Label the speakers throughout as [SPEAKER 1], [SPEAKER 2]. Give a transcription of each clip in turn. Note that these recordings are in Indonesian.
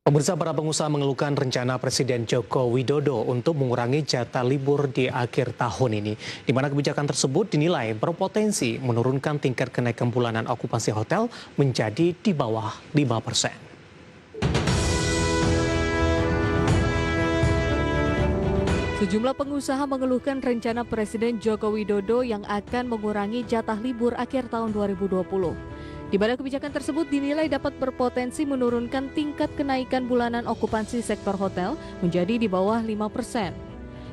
[SPEAKER 1] Pemirsa, para pengusaha mengeluhkan rencana Presiden Joko Widodo untuk mengurangi jatah libur di akhir tahun ini, di mana kebijakan tersebut dinilai berpotensi menurunkan tingkat kenaikan bulanan okupansi hotel menjadi di bawah 5%.
[SPEAKER 2] Sejumlah pengusaha mengeluhkan rencana Presiden Joko Widodo yang akan mengurangi jatah libur akhir tahun 2020. Di mana kebijakan tersebut dinilai dapat berpotensi menurunkan tingkat kenaikan bulanan okupansi sektor hotel menjadi di bawah 5%.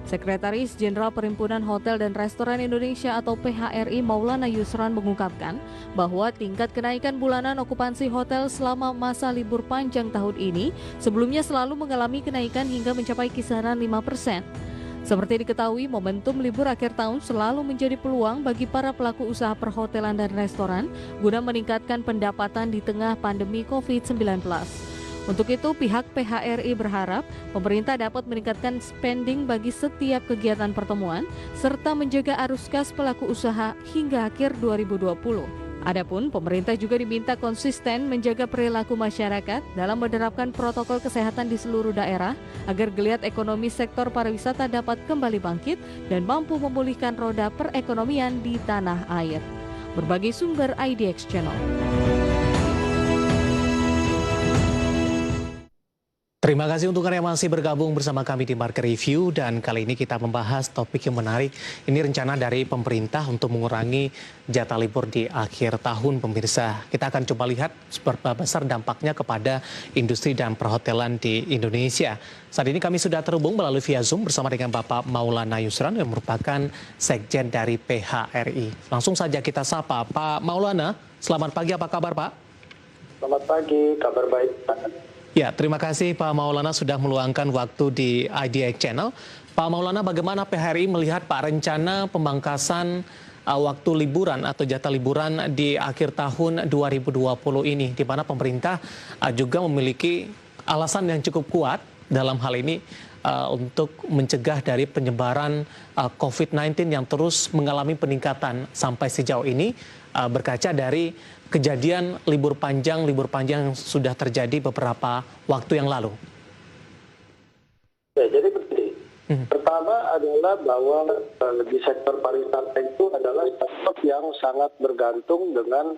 [SPEAKER 2] Sekretaris Jenderal Perhimpunan Hotel dan Restoran Indonesia atau PHRI Maulana Yusran mengungkapkan bahwa tingkat kenaikan bulanan okupansi hotel selama masa libur panjang tahun ini sebelumnya selalu mengalami kenaikan hingga mencapai kisaran 5%. Seperti diketahui, momentum libur akhir tahun selalu menjadi peluang bagi para pelaku usaha perhotelan dan restoran guna meningkatkan pendapatan di tengah pandemi COVID-19. Untuk itu, pihak PHRI berharap pemerintah dapat meningkatkan spending bagi setiap kegiatan pertemuan serta menjaga arus kas pelaku usaha hingga akhir 2020. Adapun pemerintah juga diminta konsisten menjaga perilaku masyarakat dalam menerapkan protokol kesehatan di seluruh daerah agar geliat ekonomi sektor pariwisata dapat kembali bangkit dan mampu memulihkan roda perekonomian di tanah air. Berbagai sumber IDX Channel.
[SPEAKER 1] Terima kasih untuk Anda yang masih bergabung bersama kami di Market Review, dan kali ini kita membahas topik yang menarik. Ini rencana dari pemerintah untuk mengurangi jatah libur di akhir tahun, pemirsa. Kita akan coba lihat seberapa besar dampaknya kepada industri dan perhotelan di Indonesia. Saat ini kami sudah terhubung melalui via Zoom bersama dengan Bapak Maulana Yusran yang merupakan Sekjen dari PHRI. Langsung saja kita sapa Pak Maulana. Selamat pagi, apa kabar Pak?
[SPEAKER 3] Selamat pagi, kabar baik.
[SPEAKER 1] Ya, terima kasih Pak Maulana sudah meluangkan waktu di IDX Channel. Pak Maulana, bagaimana PHRI melihat Pak rencana pemangkasan waktu liburan atau jatah liburan di akhir tahun 2020 ini, di mana pemerintah juga memiliki alasan yang cukup kuat dalam hal ini untuk mencegah dari penyebaran COVID-19 yang terus mengalami peningkatan sampai sejauh ini, berkaca dari kejadian libur panjang yang sudah terjadi beberapa waktu yang lalu.
[SPEAKER 3] Ya, jadi begini. Pertama adalah bahwa di sektor pariwisata itu adalah sektor yang sangat bergantung dengan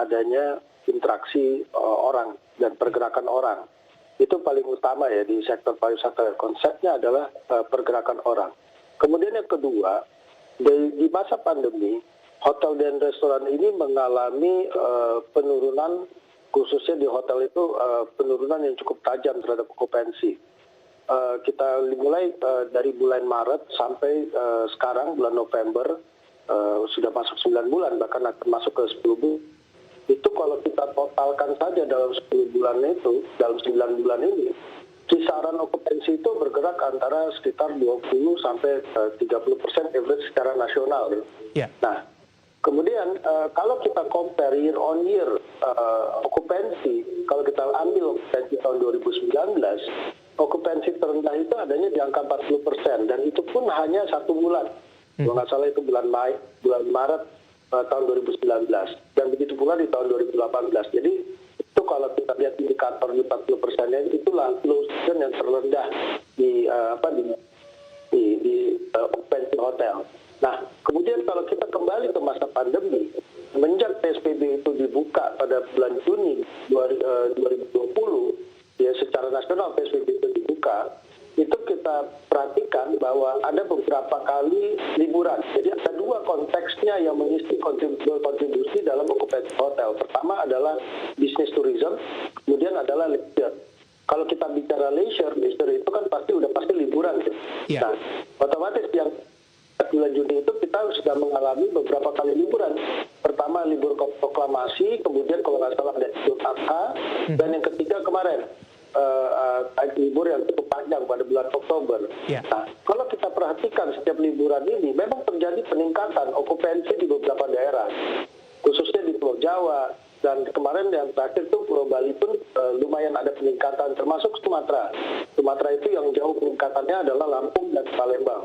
[SPEAKER 3] adanya interaksi orang dan pergerakan orang. Itu paling utama ya di sektor pariwisata. Konsepnya adalah pergerakan orang. Kemudian yang kedua, di masa pandemi, hotel dan restoran ini mengalami penurunan, khususnya di hotel itu penurunan yang cukup tajam terhadap okupansi. Kita mulai dari bulan Maret sampai sekarang bulan November, sudah masuk 9 bulan, bahkan akan masuk ke 10 bulan. Itu kalau kita totalkan saja dalam 10 bulan itu, dalam 9 bulan ini, kisaran okupansi itu bergerak antara sekitar 20 sampai 30% average secara nasional.
[SPEAKER 1] Yeah.
[SPEAKER 3] Nah, kemudian kalau kita compare year on year okupansi, kalau kita ambil okupansi tahun 2019, okupansi terendah itu adanya di angka 40%, dan itu pun hanya 1 bulan. Kalau nggak salah itu bulan Maret tahun 2019, dan begitu pula di tahun 2018. Jadi itu kalau kita lihat indikator di 40%-nya, itulah low season yang terendah di okupansi hotel. Nah, kemudian kalau kita kembali ke masa pandemi, semenjak PSBB itu dibuka pada bulan Juni 2020, ya secara nasional PSBB itu dibuka, itu kita perhatikan bahwa ada beberapa kali liburan. Jadi ada dua konteksnya yang mengisi kontribusi dalam okupansi hotel. Pertama adalah bisnis tourism, kemudian adalah leisure. Kalau kita bicara leisure itu kan pasti liburan.
[SPEAKER 1] Yeah.
[SPEAKER 3] Nah, otomatis yang bulan Juni itu kita sudah mengalami beberapa kali liburan. Pertama libur proklamasi, kemudian kalau nggak salah ada Idul Adha, dan yang ketiga kemarin libur yang cukup panjang pada bulan Oktober.
[SPEAKER 1] Yeah.
[SPEAKER 3] Nah, kalau kita perhatikan setiap liburan ini memang terjadi peningkatan okupansi di beberapa daerah, khususnya di Pulau Jawa, dan kemarin yang terakhir itu Pulau Bali pun lumayan ada peningkatan, termasuk Sumatera. Sumatera itu yang jauh peningkatannya adalah Lampung dan Palembang.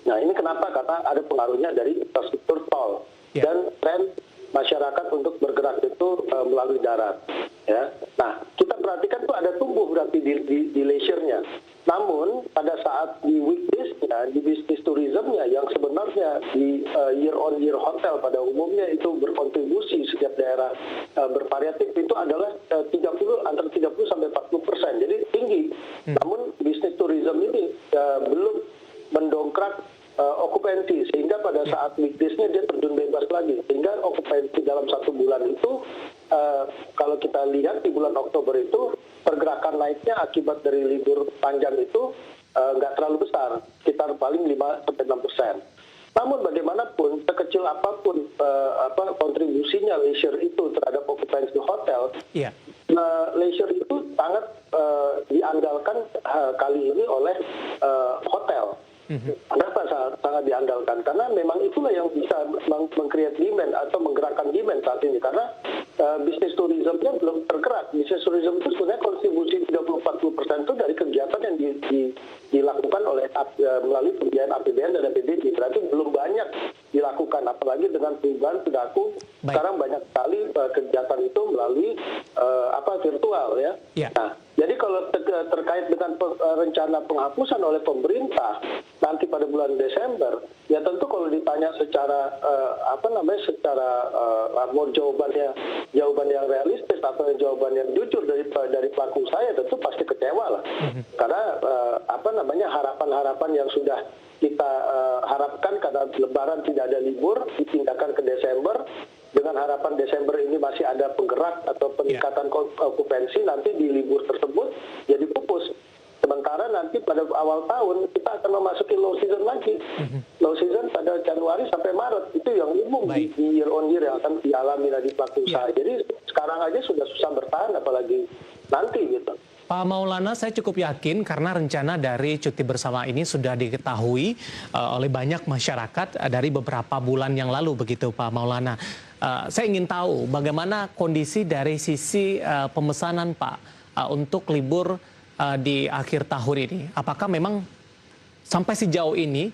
[SPEAKER 3] Nah, ini kenapa? Karena ada pengaruhnya dari infrastruktur tol dan tren masyarakat untuk bergerak itu melalui darat. Ya. Nah, kita perhatikan tuh ada tumbuh berarti di leisure-nya. Namun pada saat di weekdays-nya, di bisnis tourism-nya yang sebenarnya di year on year hotel pada umumnya itu berkontribusi setiap daerah bervariatif itu adalah antara 30 sampai 40%. Jadi tinggi. Namun bisnis tourism ini belum mendongkrak okupansi, sehingga pada saat weekdays-nya dia terjun bebas lagi, sehingga okupansi dalam 1 bulan itu kalau kita lihat di bulan Oktober itu pergerakan naiknya akibat dari libur panjang itu nggak terlalu besar, sekitar paling 5-6%. Namun bagaimanapun, sekecil apapun kontribusinya leisure itu terhadap okupansi hotel, leisure itu sangat diandalkan kali ini oleh hotel. Kenapa sangat diandalkan? Karena memang itulah yang bisa meng-create demand atau menggerakkan demand saat ini. Karena bisnis tourismnya belum tergerak. Bisnis tourism itu sebenarnya kontribusi 30-40% itu dari kegiatan yang dilakukan oleh melalui pembiayaan APBN dan APBD. Berarti belum banyak dilakukan. Apalagi dengan perubahan perilaku. Sekarang banyak sekali kegiatan itu melalui virtual ya. Nah, jadi kalau terkait dengan rencana penghapusan oleh pemerintah nanti pada bulan Desember, ya tentu kalau ditanya secara mau jawaban yang realistis atau jawaban yang jujur dari pelaku saya, tentu pasti kecewa lah. Karena harapan-harapan yang sudah kita harapkan karena Lebaran tidak ada libur dipindahkan ke Desember, dengan harapan Desember ini masih ada penggerak atau peningkatan okupansi, nanti di libur tersebut jadi pupus. Sementara nanti pada awal tahun kita akan memasuki low season lagi. Low season pada Januari sampai Maret, itu yang umum di year on year yang akan dialami di pelaku usaha. Jadi sekarang aja sudah susah bertahan, apalagi nanti gitu.
[SPEAKER 1] Pak Maulana, saya cukup yakin karena rencana dari cuti bersama ini sudah diketahui oleh banyak masyarakat dari beberapa bulan yang lalu, begitu Pak Maulana. Saya ingin tahu bagaimana kondisi dari sisi pemesanan Pak untuk libur di akhir tahun ini. Apakah memang sampai sejauh ini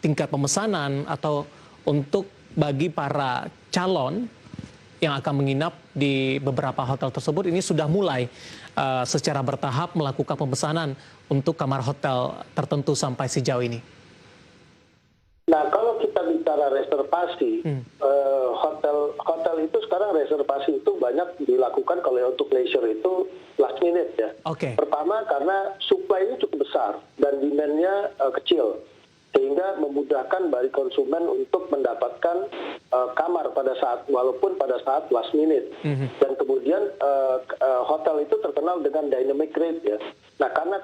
[SPEAKER 1] tingkat pemesanan atau untuk bagi para calon yang akan menginap di beberapa hotel tersebut ini sudah mulai secara bertahap melakukan pemesanan untuk kamar hotel tertentu sampai sejauh ini?
[SPEAKER 3] Nah, kalau kita bicara reservasi, hotel itu sekarang reservasi itu banyak dilakukan kalau untuk leisure itu last minute ya. Pertama karena supply-nya cukup besar dan demand-nya kecil, sehingga memudahkan bagi konsumen untuk mendapatkan kamar walaupun pada saat last minute. Dan kemudian hotel itu terkenal dengan dynamic rate ya. Nah, karena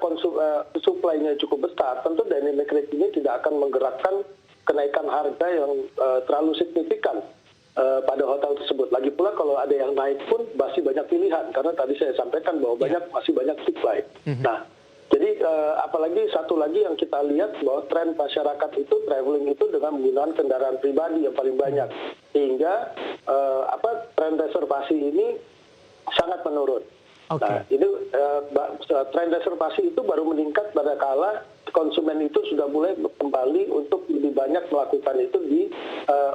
[SPEAKER 3] supply-nya cukup besar, tentu dynamic rate ini tidak akan menggerakkan kenaikan harga yang terlalu signifikan pada hotel tersebut. Lagi pula kalau ada yang naik pun masih banyak pilihan, karena tadi saya sampaikan bahwa masih banyak supply. Nah, jadi apalagi satu lagi yang kita lihat bahwa tren masyarakat itu traveling itu dengan menggunakan kendaraan pribadi yang paling banyak, sehingga tren reservasi ini sangat menurun. Nah, ini tren reservasi itu baru meningkat pada kala konsumen itu sudah mulai kembali untuk lebih banyak melakukan itu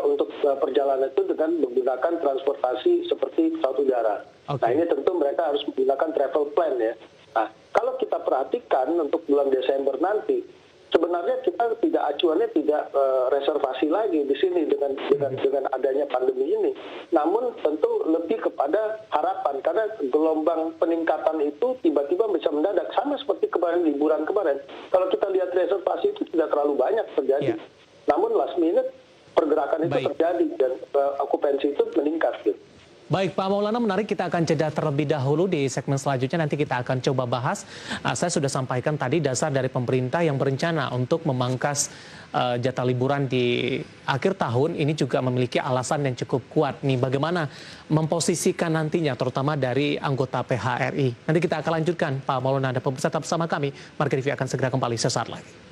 [SPEAKER 3] untuk perjalanan itu dengan menggunakan transportasi seperti pesawat udara. Nah, ini tentu mereka harus menggunakan travel plan ya. Nah, kalau kita perhatikan untuk bulan Desember nanti, sebenarnya kita acuannya tidak reservasi lagi di sini dengan adanya pandemi ini. Namun tentu lebih kepada harapan, karena gelombang peningkatan itu tiba-tiba bisa mendadak, sama seperti kemarin liburan kemarin. Kalau kita lihat reservasi itu tidak terlalu banyak terjadi. Namun last minute pergerakan itu terjadi dan okupansi itu meningkat gitu.
[SPEAKER 1] Baik, Pak Maulana, menarik, kita akan jeda terlebih dahulu. Di segmen selanjutnya nanti kita akan coba bahas. Saya sudah sampaikan tadi dasar dari pemerintah yang berencana untuk memangkas jatah liburan di akhir tahun ini juga memiliki alasan yang cukup kuat nih, bagaimana memposisikan nantinya terutama dari anggota PHRI. Nanti kita akan lanjutkan, Pak Maulana, ada pemirsa tetap bersama kami. Market TV akan segera kembali sesaat lagi.